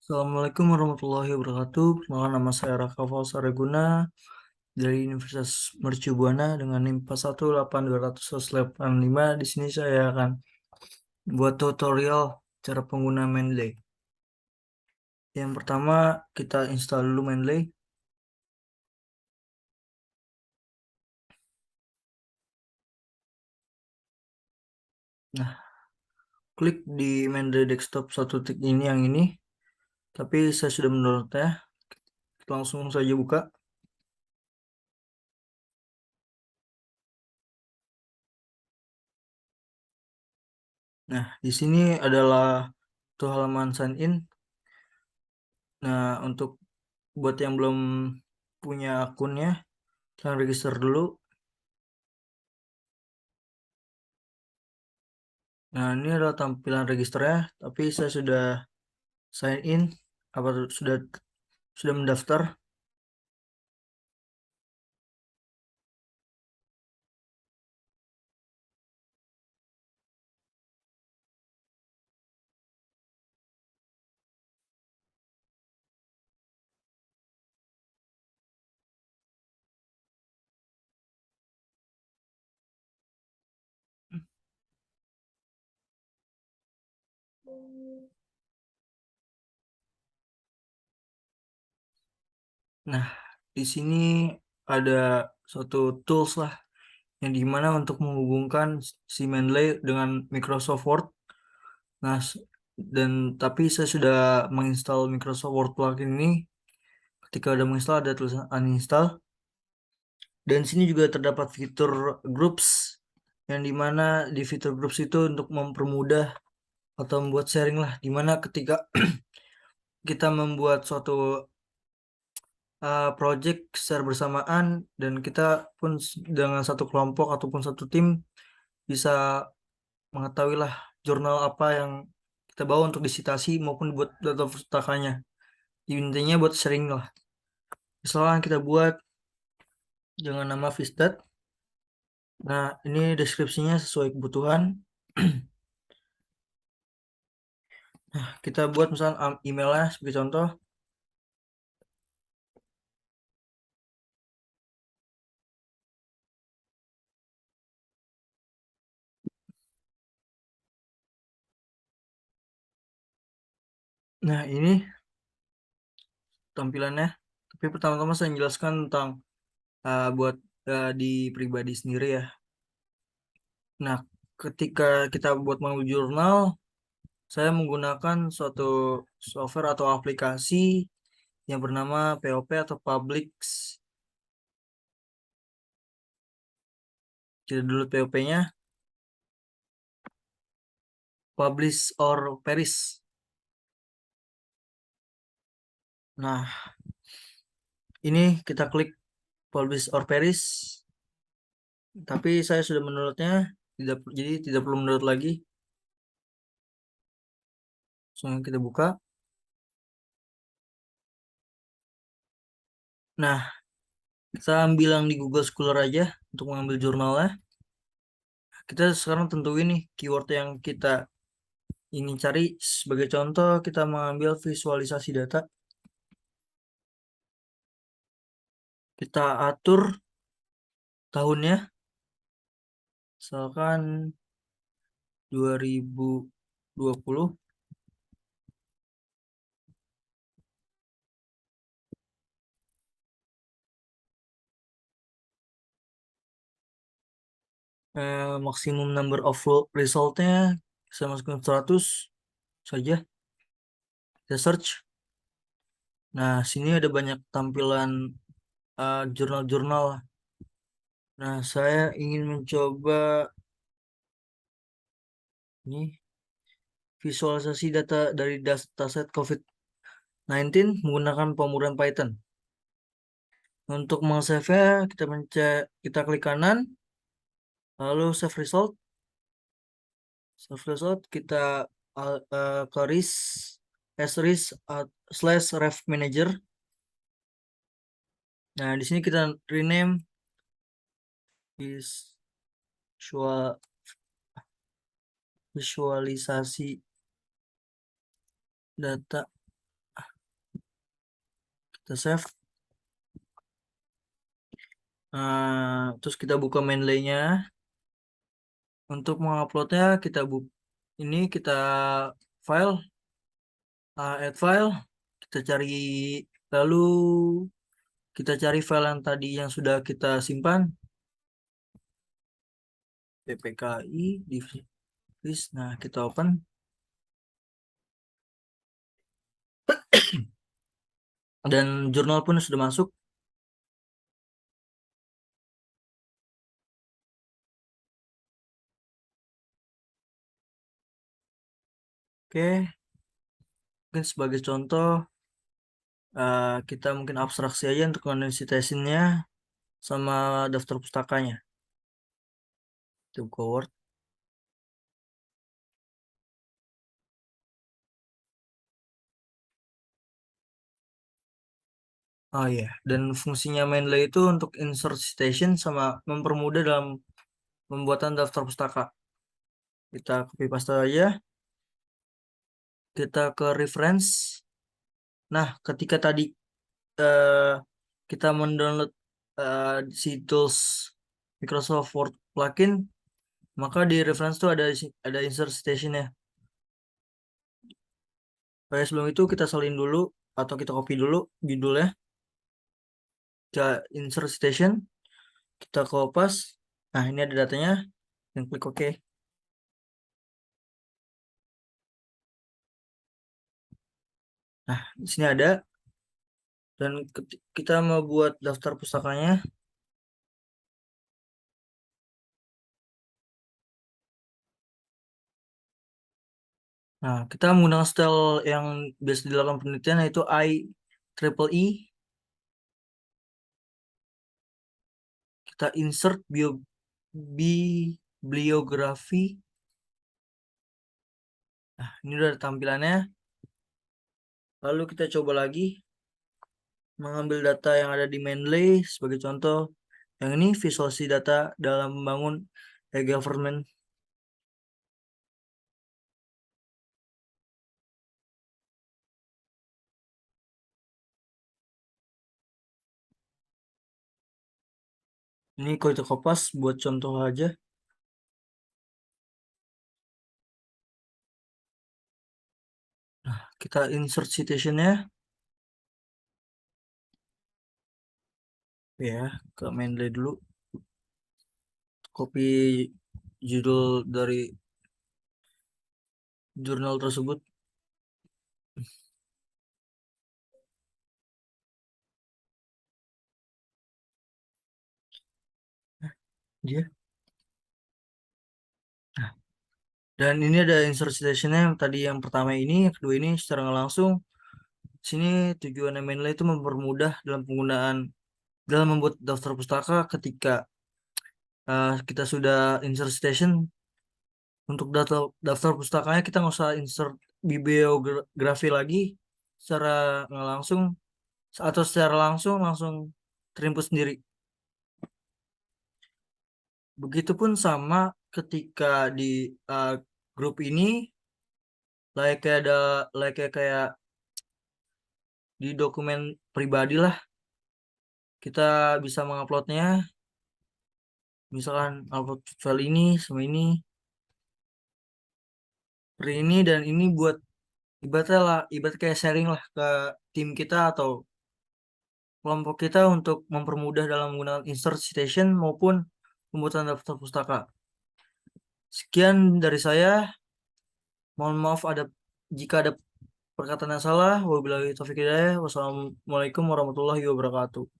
Assalamualaikum warahmatullahi wabarakatuh. Perkenalkan, nama saya Raka Fauzar Reguna dari Universitas Mercu Buana dengan NIM 4182185. Di sini saya akan buat tutorial cara pengguna Mendeley. Yang pertama, kita install dulu Mendeley. Nah, klik di Mendeley desktop satu titik ini yang ini. Tapi saya sudah mendownloadnya. Kita langsung saja buka. Nah, di sini adalah tuh halaman sign in. Nah, untuk buat yang belum punya akunnya, kita register dulu. Nah, ini adalah tampilan registernya, tapi saya sudah sign in, sudah mendaftar. Nah, di sini ada suatu tools lah yang dimana untuk menghubungkan si Mendeley dengan Microsoft Word. Nah, dan tapi saya sudah menginstal Microsoft Word plugin ini. Ketika udah menginstal ada tulisan uninstall. Dan sini juga terdapat fitur groups yang dimana di fitur groups itu untuk mempermudah atau membuat sharing lah, dimana ketika kita membuat suatu project secara bersamaan dan kita pun dengan satu kelompok ataupun satu tim bisa mengetahui lah jurnal apa yang kita bawa untuk disitasi maupun buat data pustakanya. Intinya buat sharing lah. Misalkan kita buat dengan nama Vistat. Nah, ini deskripsinya sesuai kebutuhan. Nah, kita buat misalkan emailnya sebagai contoh. Nah, ini tampilannya. Tapi pertama-tama saya menjelaskan tentang buat di pribadi sendiri ya. Nah, ketika kita buat mengambil jurnal, saya menggunakan suatu software atau aplikasi yang bernama POP atau Publix. Jadi dulu POP-nya, Publish or Perish. Nah, ini kita klik Publish or Perish. Tapi saya sudah mendownloadnya, jadi tidak perlu mendownload lagi. Langsung kita buka. Nah, kita ambil yang di Google Scholar aja untuk mengambil jurnalnya. Kita sekarang tentuin nih keyword yang kita ingin cari. Sebagai contoh, kita mengambil visualisasi data. Kita atur tahunnya, misalkan 2020. Maksimum number of resultnya saya masukkan 100 saja. Kita search. Nah, sini ada banyak tampilan jurnal-jurnal. Nah, saya ingin mencoba ini visualisasi data dari dataset COVID-19 menggunakan pemrograman Python. Untuk meng-save-nya, kita klik kanan, lalu save result. Save result kita ke /ref manager. Nah, di sini kita rename visualisasi data. kita save. Terus kita buka Mendeley-nya. Untuk menguploadnya kita ini kita file, add file, kita cari, lalu kita cari file yang tadi yang sudah kita simpan, ppki disk. Nah, kita open. Dan jurnal pun sudah masuk. Oke, mungkin sebagai contoh kita mungkin abstraksi aja untuk citationnya sama daftar pustakanya. Itu buka Word. Oh iya, dan fungsinya Mendeley itu untuk insert citation sama mempermudah dalam pembuatan daftar pustaka. Kita copy paste aja. Kita ke reference. Nah, ketika tadi eh, kita mendownload si tools Microsoft Word plugin, maka di reference tuh ada insert citation ya. Oke, sebelum itu kita salin dulu atau kita copy dulu judulnya. Kita insert citation, kita kopas. Nah, ini ada datanya, dan klik OK. Nah, di sini ada, dan kita mau buat daftar pustakanya. Nah, kita menggunakan style yang biasa dilakukan penelitian, yaitu IEEE. Kita insert bibliografi. Nah, ini udah tampilannya. Lalu kita coba lagi mengambil data yang ada di Mendeley. Sebagai contoh, yang ini visualisasi data dalam membangun e-government. Ini kalau kita kopas buat contoh aja. Nah, kita insert citationnya ya ke Mendeley dulu. Copy judul dari jurnal tersebut. Dia. Nah, dan ini ada insert citationnya yang tadi yang pertama ini, yang kedua ini secara nggak langsung. Sini tujuan Mendeley itu mempermudah dalam penggunaan dalam membuat daftar pustaka ketika kita sudah insert citation. Untuk daftar pustakanya kita nggak usah insert bibliografi lagi secara nggak langsung, atau secara langsung terinput sendiri. Begitupun sama ketika di uh, grup ini, kayak di dokumen pribadi lah, kita bisa menguploadnya. Misalkan upload file ini sama ini, ini dan ini buat ibarat kayak sharing lah ke tim kita atau kelompok kita untuk mempermudah dalam menggunakan insert citation maupun pembuatan daftar pustaka. Sekian dari saya. Mohon maaf jika ada perkataan yang salah. Wabillahi taufiq hidayah. Wassalamualaikum warahmatullahi wabarakatuh.